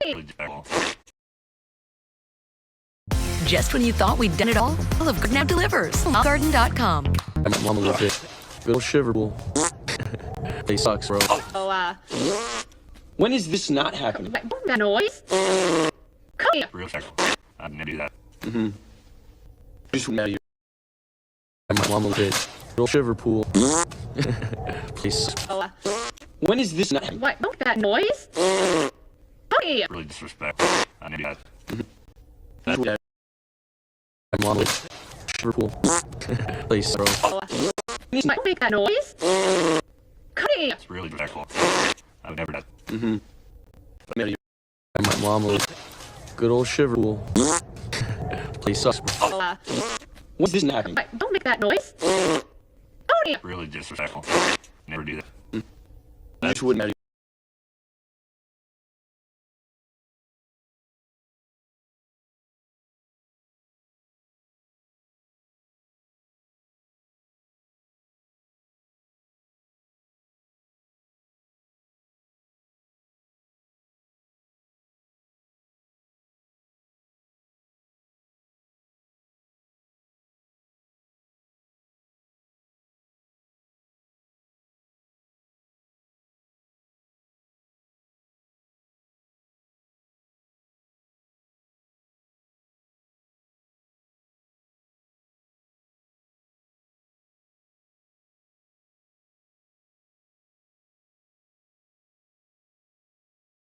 Really disrespectful. Just when you thought we'd done it all of Good Now delivers. Garden.com. My mom a little bit. Good old shiverable. They sucks, bro. When is this not happening? That noise? Cody. Real respectful. I didn't do that. Just mad at you. My mom a little bit. Good old shiver pool. Please. When is this not happening? What? That noise? Cody. Really disrespectful. I didn't do that. My mom a little shiver pool. Please, bro. What? Make that noise? Cody. It's really disrespectful. I would never do that. Mad at you. My mom a little good old shiver pool. Please sucks, bro. When is this not happening? What? Don't make that noise. Cody. Really disrespectful. Never do that. I just wouldn't